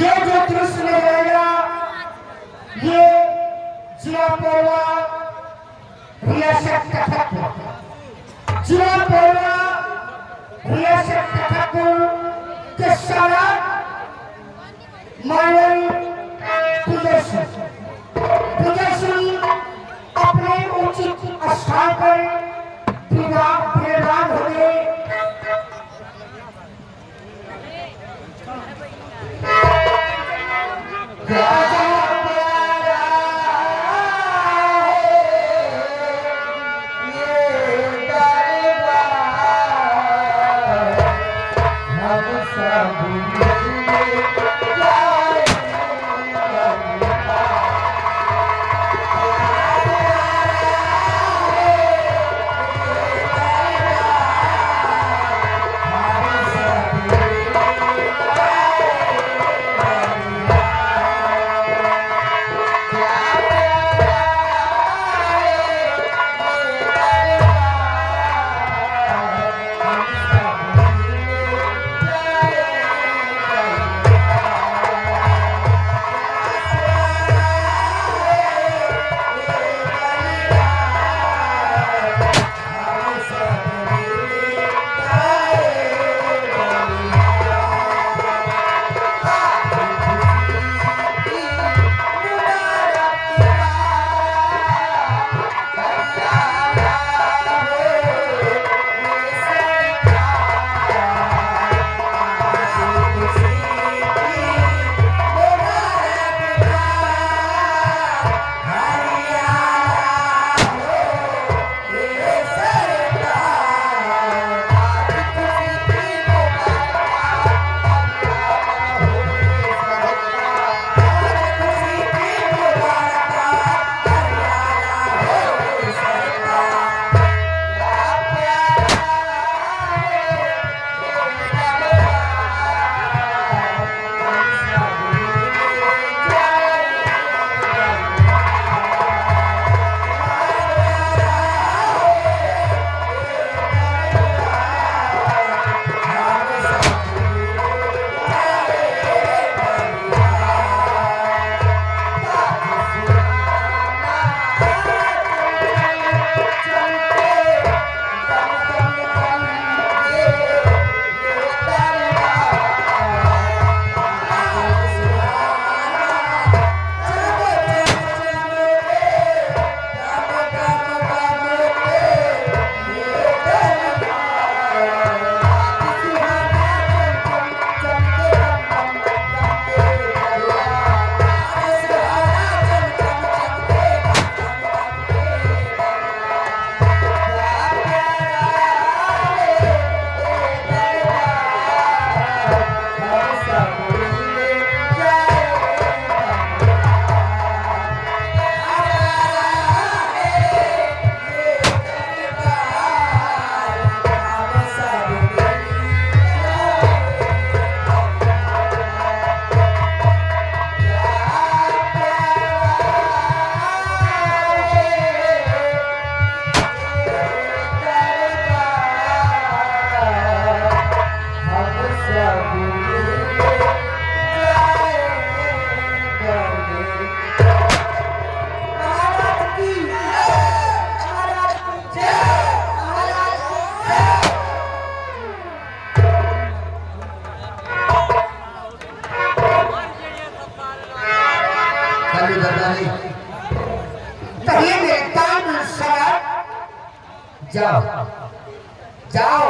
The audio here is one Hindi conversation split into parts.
ये जो दृश्य नजर आएगा ये जिला पौड़ा रियासत तखतपुर जिला पौड़ा रियासत तखतपुर के सारा मानव प्रदर्शन अपने उचित स्थान पर विराजमान होंगे। जाओ जाओ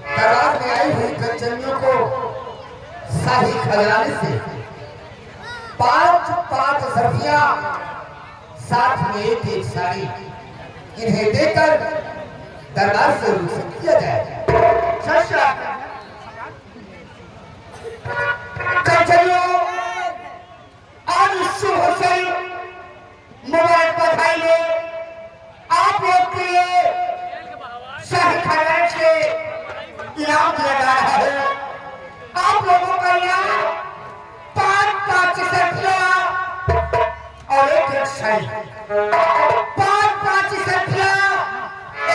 दरबार में आई हुई कंचनियों को शाही खजाने से पांच पांच सर्फियां साथ में एक साड़ी इन्हें देकर दरबार से रुखसत किया जाए। कंचनियों आज शुभ अवसर मुबारक बधाई ले आप लोग के लिए शाही खजाने से इनाम दिया जा रहा है। आप लोगों का इनाम पांच पांच सर्फियां और एक साड़ी, पांच पांच सर्फियां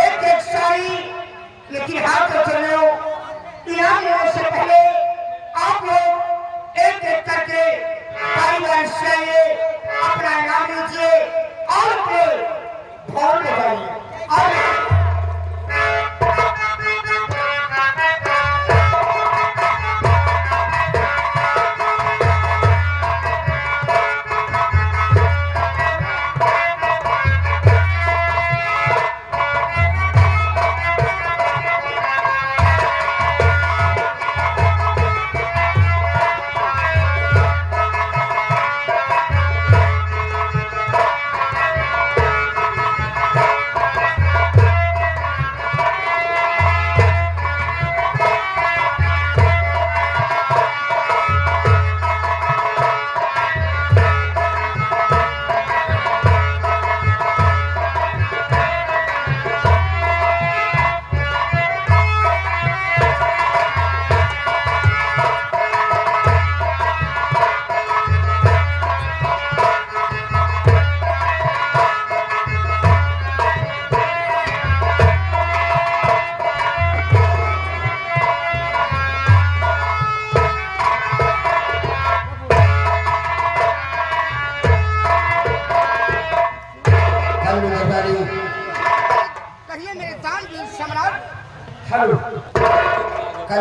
एक साड़ी। लेकिन हाँ तो चलो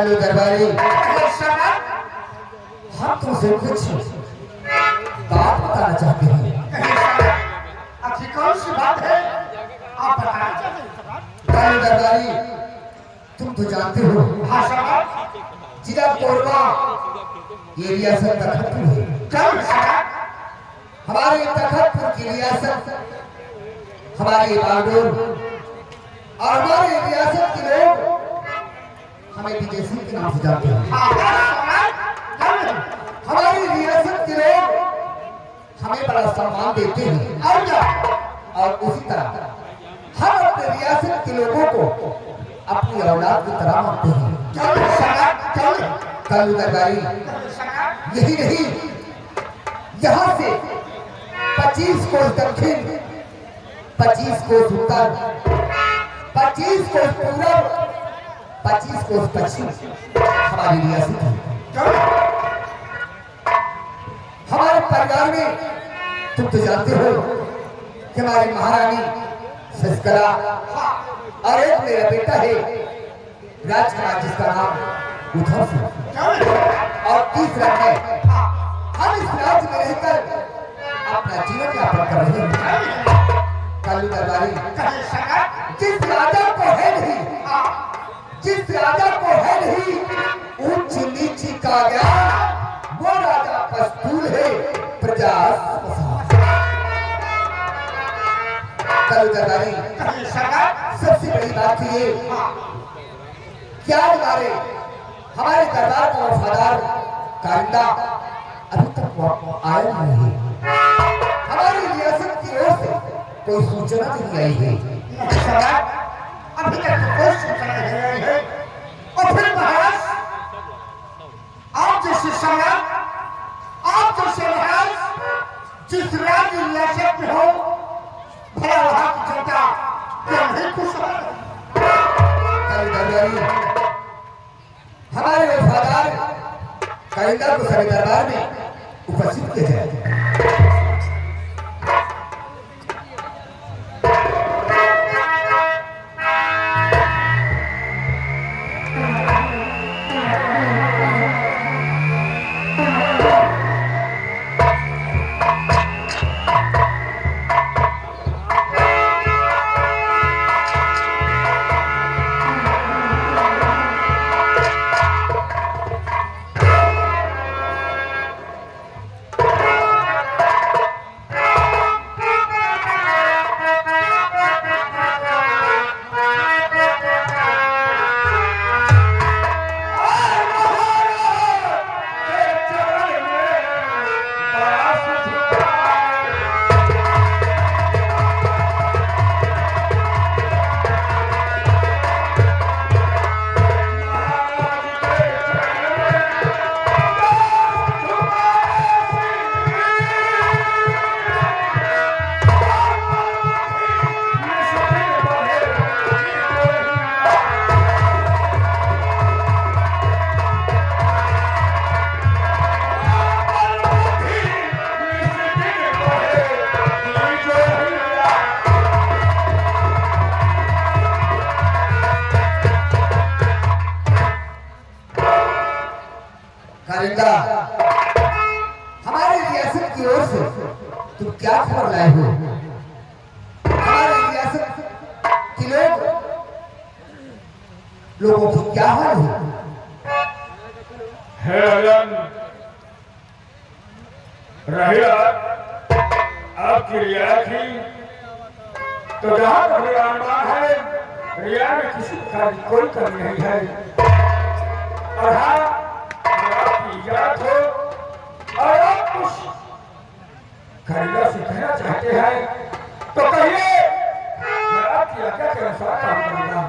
कालू दरबारी हम तुमसे कुछ बात बताना चाहते हैं। अच्छी कौन सी बात है आप बताना चाहते हैं? कालू दरबारी तुम तो जानते हो हाँ सरकार। जिला कोरबा ये रियासत तखतपुर है। क्या सरकार? हमारे तखतपुर की रियासत हमारी बागडोर और हमारे रियासत के लोग हमें विजय सिंह के नाम से जानते हैं। हमारी रियासत के लोग हमें बड़ा सम्मान देते हैं और उसी तरह हम अपने रियासत के लोगों को अपनी औलाद की तरह मानते हैं। कालू दरबारी यही नहीं, यहाँ से 25 कोस दक्षिण, 25 कोस उत्तर, 25 कोस पूरब, 25 कोस पश्चिम हमारी रियासत है। हमारे परिवार में तुम तो जानते हो कि हमारी महारानी शशिकला और एक मेरा बेटा है राजकुमार जिसका नाम उद्धव सिंह और तीसरा है हम इस राज्य में रहकर अपना जीवन यापन कर रहे हैं। कालू दरबारी जिस राजा को है नहीं, जिस राजा को है नहीं ऊंच नीच का ज्ञान, वो राजा पस्तूल है प्रजा। कालू दरबारी सबसे बड़ी बात ये क्या हमारे दरबार का वफादार कारिंदा अभी तक आया नहीं है। हमारी रियासत की ओर से कोई सूचना नहीं आई है। अभी तक कोई सूचना नहीं आई है। और फिर महाराज आप जैसे सम्राट, आप जैसे महाराज जिस राज्य रियासत में हो, भला वहां की जनता क्यों नहीं खुश है? हमारे वफादार कारिंदा को सभी दरबार में उपस्थित किया जाए। कारिंदा हमारी रियासत की ओर से तुम क्या खबर लाए हो? हमारी रियासत के लोगों की क्या हाल है? रहिया आपकी रिया की तो जहाँ तक मेरा अनुमान है रिया में किसी प्रकार की कोई कमी नहीं है। और हाँ आपकी इजाजत हो और आप कुछ कारिंदा से कहना चाहते हैं तो कहिए, मैं आपकी आज्ञा के अनुसार काम करूंगा।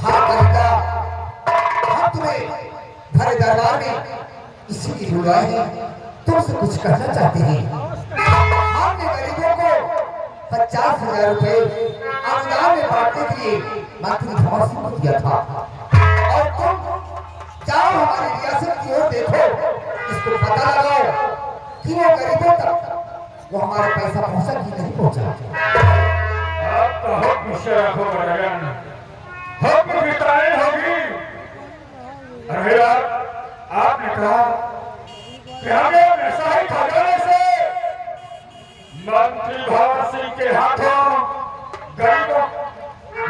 हाँ कारिंदा, हम तुम्हें भरे दरबार में इसीलिए बुलाए हैं, तुमसे कुछ कहना चाहते हैं। हमने गरीबों को 50,000 रुपए अनुदान में बांटने के लिए मंत्री भवन सिंह को दिया था और तुम जाओ हमारी रियासत की ओर देखो, इसको पता लगाओ कि वो गरीबों तक वो हमारा पैसा पहुंचा कि नहीं पहुंचा। आपका हुक्म शरफ हो गया, हुक्म की तारीफ होगी अरे यार, आपने कहा कि हमें हमेशा ही खजाने से मंत्री भवन सिंह के हाथों गरीबों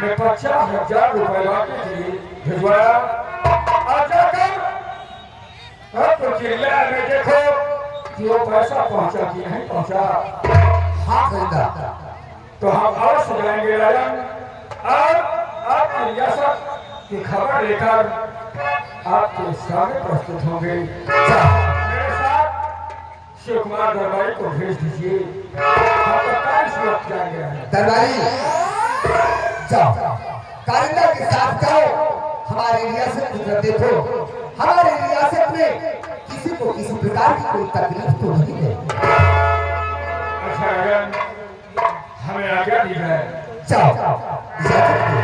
में 50,000 रुपए लाने के लिए भिजवाया। आज जाकर अब तो चिड़िया में देखो कि वो पैसा पहुंचा कि नहीं पहुंचा। हाँ खरीदा। तो हम अवश्य जाएंगे राजन और आपकी रियासत की खबर लेकर आपके सामने प्रस्तुत होंगे। मेरे साथ शिव कुमार दरबारी को भेज दीजिए। हम 45 वक्त जाएंगे। दरबारी जाओ, कारिंदा के साथ जाओ। हमारी रियासत की तरफ देखो, हमारी रियासत में किसी को किसी प्रकार की कोई तकलीफ तो नहीं है। अच्छा राजन, हमें आज्ञा दी है। जाओ इजाजत दो।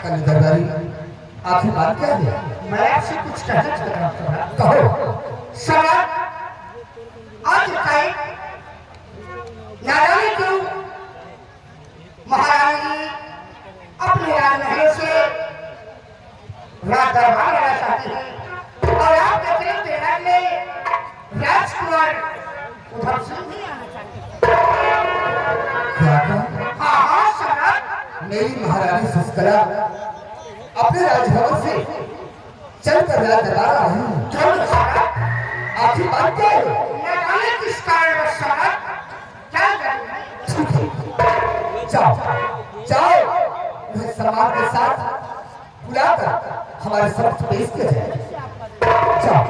दरबारी आखिर बात क्या है? मैं आपसे कुछ कहना चाहता हूँ। कहो। सम्राट, आज कई नारायणी क्यों महारानी अपने राजमहल से राज दरबार आना चाहती है और आप अपने प्रेरणा में राजकुमार उधर से नहीं आना चाहते। क्या कहा? हाँ सम्राट, मेरी महारानी शस्कला अपने राजभवन से चलकर राज दरबार आ रही है। जरूर सम्राट। आखिर बात क्या है? न जाने किस कारण सम्राट क्या जाने। जाओ जाओ, उन्हें सम्मान के साथ बुलाकर हमारे समक्ष पेश किया जाए। जाओ।